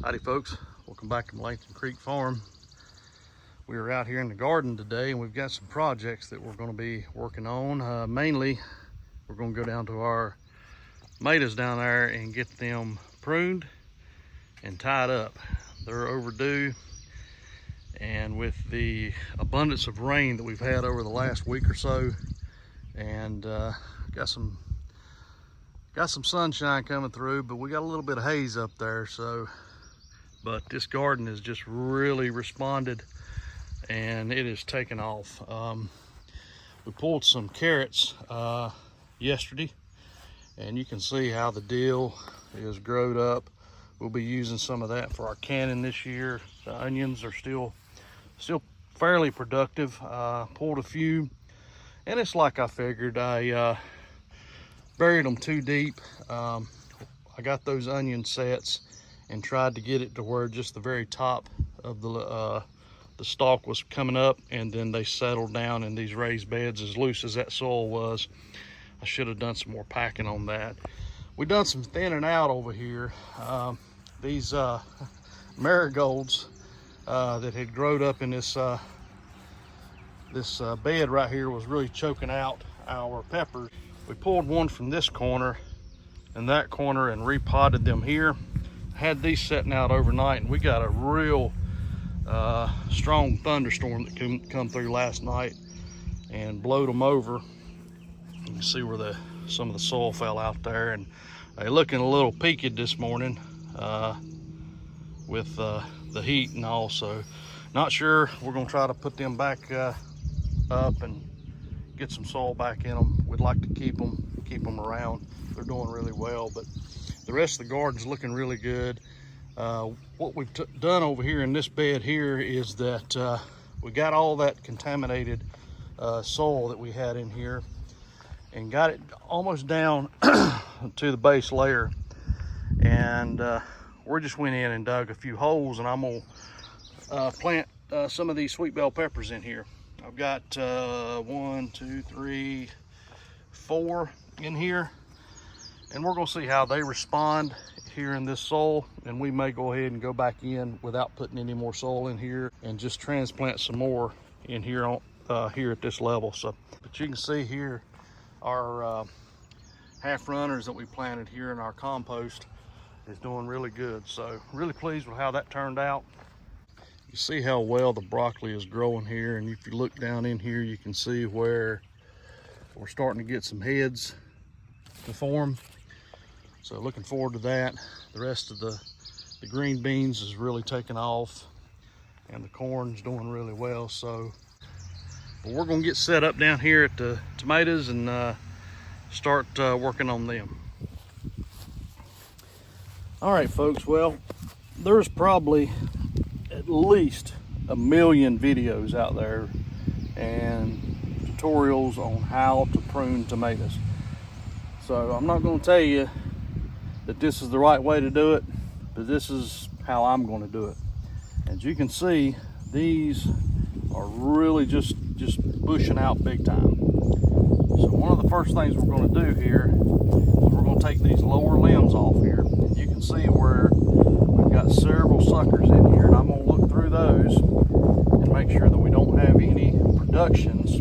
Howdy folks, welcome back to Langton Creek Farm. We are out here in the garden today and we've got some projects that we're going to be working on. Mainly we're going to go down to our tomatoes down there and get them pruned and tied up. They're overdue, and with the abundance of rain that we've had over the last week or so, and got some sunshine coming through, but we got a little bit of haze up there. But this garden has just really responded and it is taken off. We pulled some carrots yesterday, and you can see how the dill is growed up. We'll be using some of that for our canning this year. The onions are still fairly productive. Pulled a few, and it's like I figured. I buried them too deep. I got those onion sets and tried to get it to where just the very top of the stalk was coming up, and then they settled down in these raised beds as loose as that soil was. I should have done some more packing on that. We done some thinning out over here. These marigolds that had grown up in this bed right here was really choking out our peppers. We pulled one from this corner and that corner and repotted them here. Had these sitting out overnight, and we got a real strong thunderstorm that come through last night and blowed them over. You can see where some of the soil fell out there, and they're looking a little peaked this morning with the heat and all. So not sure. We're gonna try to put them back up and get some soil back in them. We'd like to keep them around. They're doing really well, but the rest of the garden's looking really good. What we've done over here in this bed here is that we got all that contaminated soil that we had in here and got it almost down to the base layer. And we just went in and dug a few holes, and I'm gonna plant some of these sweet bell peppers in here. I've got 1, 2, 3, 4 in here, and we're gonna see how they respond here in this soil, and we may go ahead and go back in without putting any more soil in here and just transplant some more in here on here at this level. So, but you can see here our half runners that we planted here in our compost is doing really good. So really pleased with how that turned out. You see how well the broccoli is growing here, and if you look down in here you can see where we're starting to get some heads to form. So looking forward to that. The rest of the green beans is really taking off, and the corn's doing really well. So, but we're gonna get set up down here at the tomatoes and start working on them. All right, folks. Well, there's probably at least 1 million videos out there and tutorials on how to prune tomatoes. So I'm not going to tell you that this is the right way to do it, but this is how I'm going to do it. As you can see, these are really just bushing out big time. So one of the first things we're going to do here is we're going to take these lower limbs off here. You can see where we've got several suckers in here, and I'm going to look through those and make sure that we don't have any productions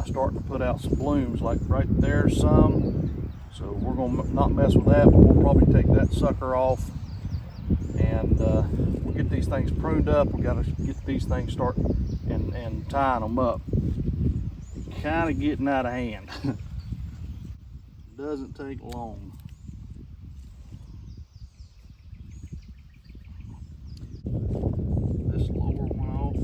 starting to put out some blooms. Like right there, some. So we're going to not mess with that, but we'll probably take that sucker off, and we'll get these things pruned up. We got to get these things starting and tying them up. Kind of getting out of hand. Doesn't take long. This lower one off.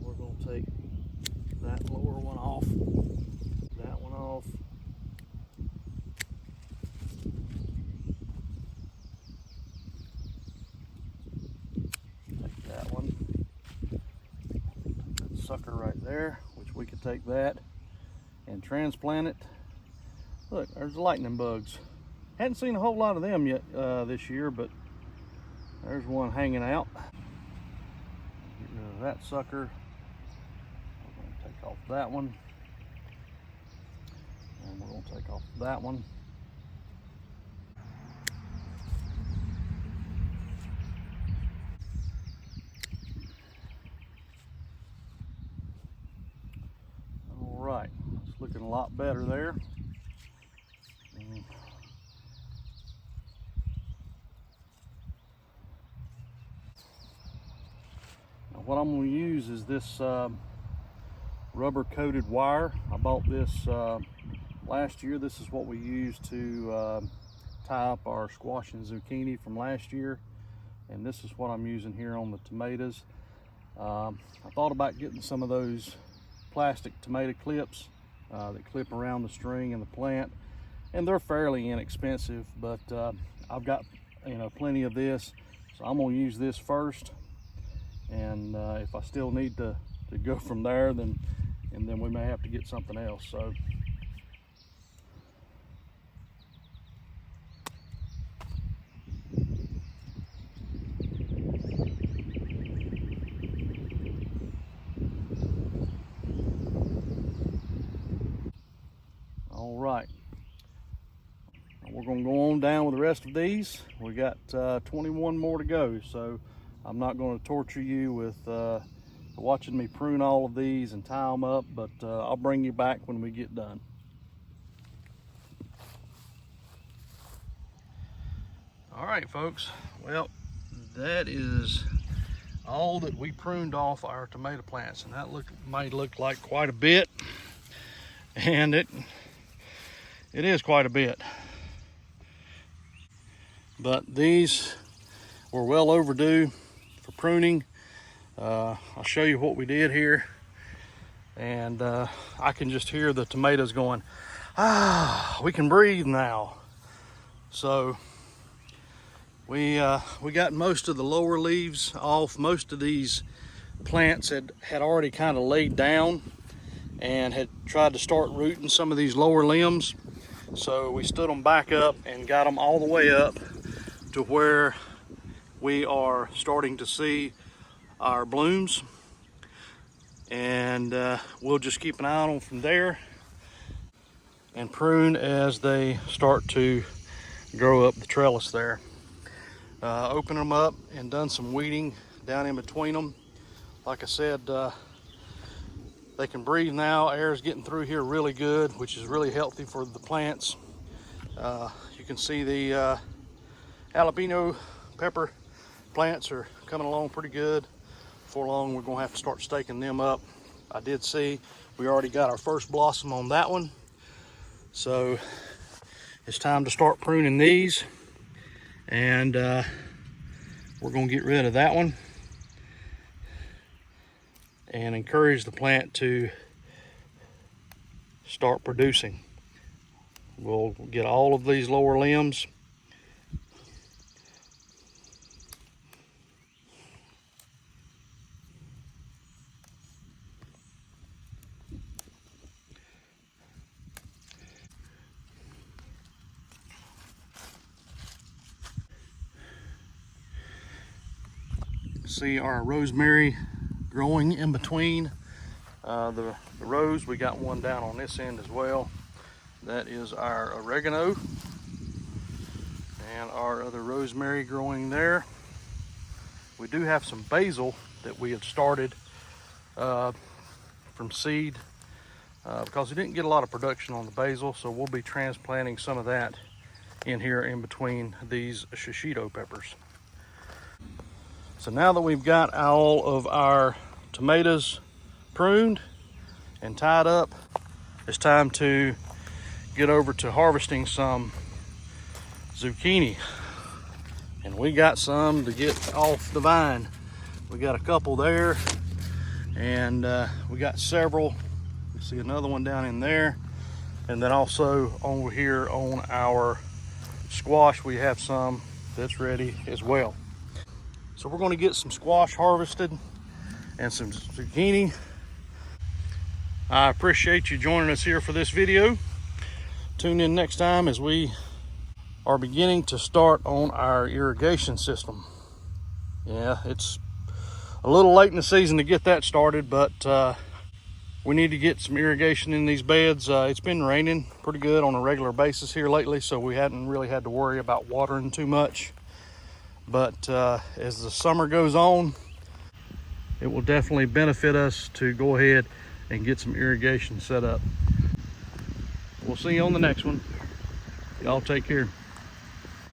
We're going to take that lower one off. That one off. Take that one. That sucker right there, which we could take that and transplant it. Look, there's lightning bugs. Hadn't seen a whole lot of them yet this year, but there's one hanging out. Get rid of that sucker. We're going to take off that one. Take off that one. All right, it's looking a lot better there. Now what I'm going to use is this rubber coated wire. I bought this last year. This is what we used to tie up our squash and zucchini from last year, and this is what I'm using here on the tomatoes. I thought about getting some of those plastic tomato clips that clip around the string and the plant, and they're fairly inexpensive, but I've got plenty of this, so I'm going to use this first, and if I still need to go from there, then we may have to get something else. So all right, we're going to go on down with the rest of these. We got 21 more to go, so I'm not going to torture you with watching me prune all of these and tie them up, but I'll bring you back when we get done. All right, folks, well, that is all that we pruned off our tomato plants, and that might look like quite a bit, and it is quite a bit, but these were well overdue for pruning. I'll show you what we did here, and I can just hear the tomatoes going, we can breathe now. So we got most of the lower leaves off. Most of these plants had already kind of laid down and had tried to start rooting some of these lower limbs. So we stood them back up and got them all the way up to where we are starting to see our blooms, and we'll just keep an eye on them from there and prune as they start to grow up the trellis there. Open them up and done some weeding down in between them. Like I said, they can breathe now. Air is getting through here really good, which is really healthy for the plants. You can see the jalapeno pepper plants are coming along pretty good. Before long, we're going to have to start staking them up. I did see we already got our first blossom on that one, so it's time to start pruning these, and we're going to get rid of that one and encourage the plant to start producing. We'll get all of these lower limbs. See our rosemary growing in between the rows. We got one down on this end as well. That is our oregano, and our other rosemary growing there. We do have some basil that we had started from seed because we didn't get a lot of production on the basil, so we'll be transplanting some of that in here in between these shishito peppers. So now that we've got all of our tomatoes pruned and tied up, it's time to get over to harvesting some zucchini. And we got some to get off the vine. We got a couple there, and we got several. You see another one down in there. And then also over here on our squash, we have some that's ready as well. So we're going to get some squash harvested and some zucchini. I appreciate you joining us here for this video. Tune in next time as we are beginning to start on our irrigation system. Yeah, it's a little late in the season to get that started, but we need to get some irrigation in these beds. It's been raining pretty good on a regular basis here lately, so we hadn't really had to worry about watering too much. But as the summer goes on, it will definitely benefit us to go ahead and get some irrigation set up. We'll see you on the next one. Y'all take care.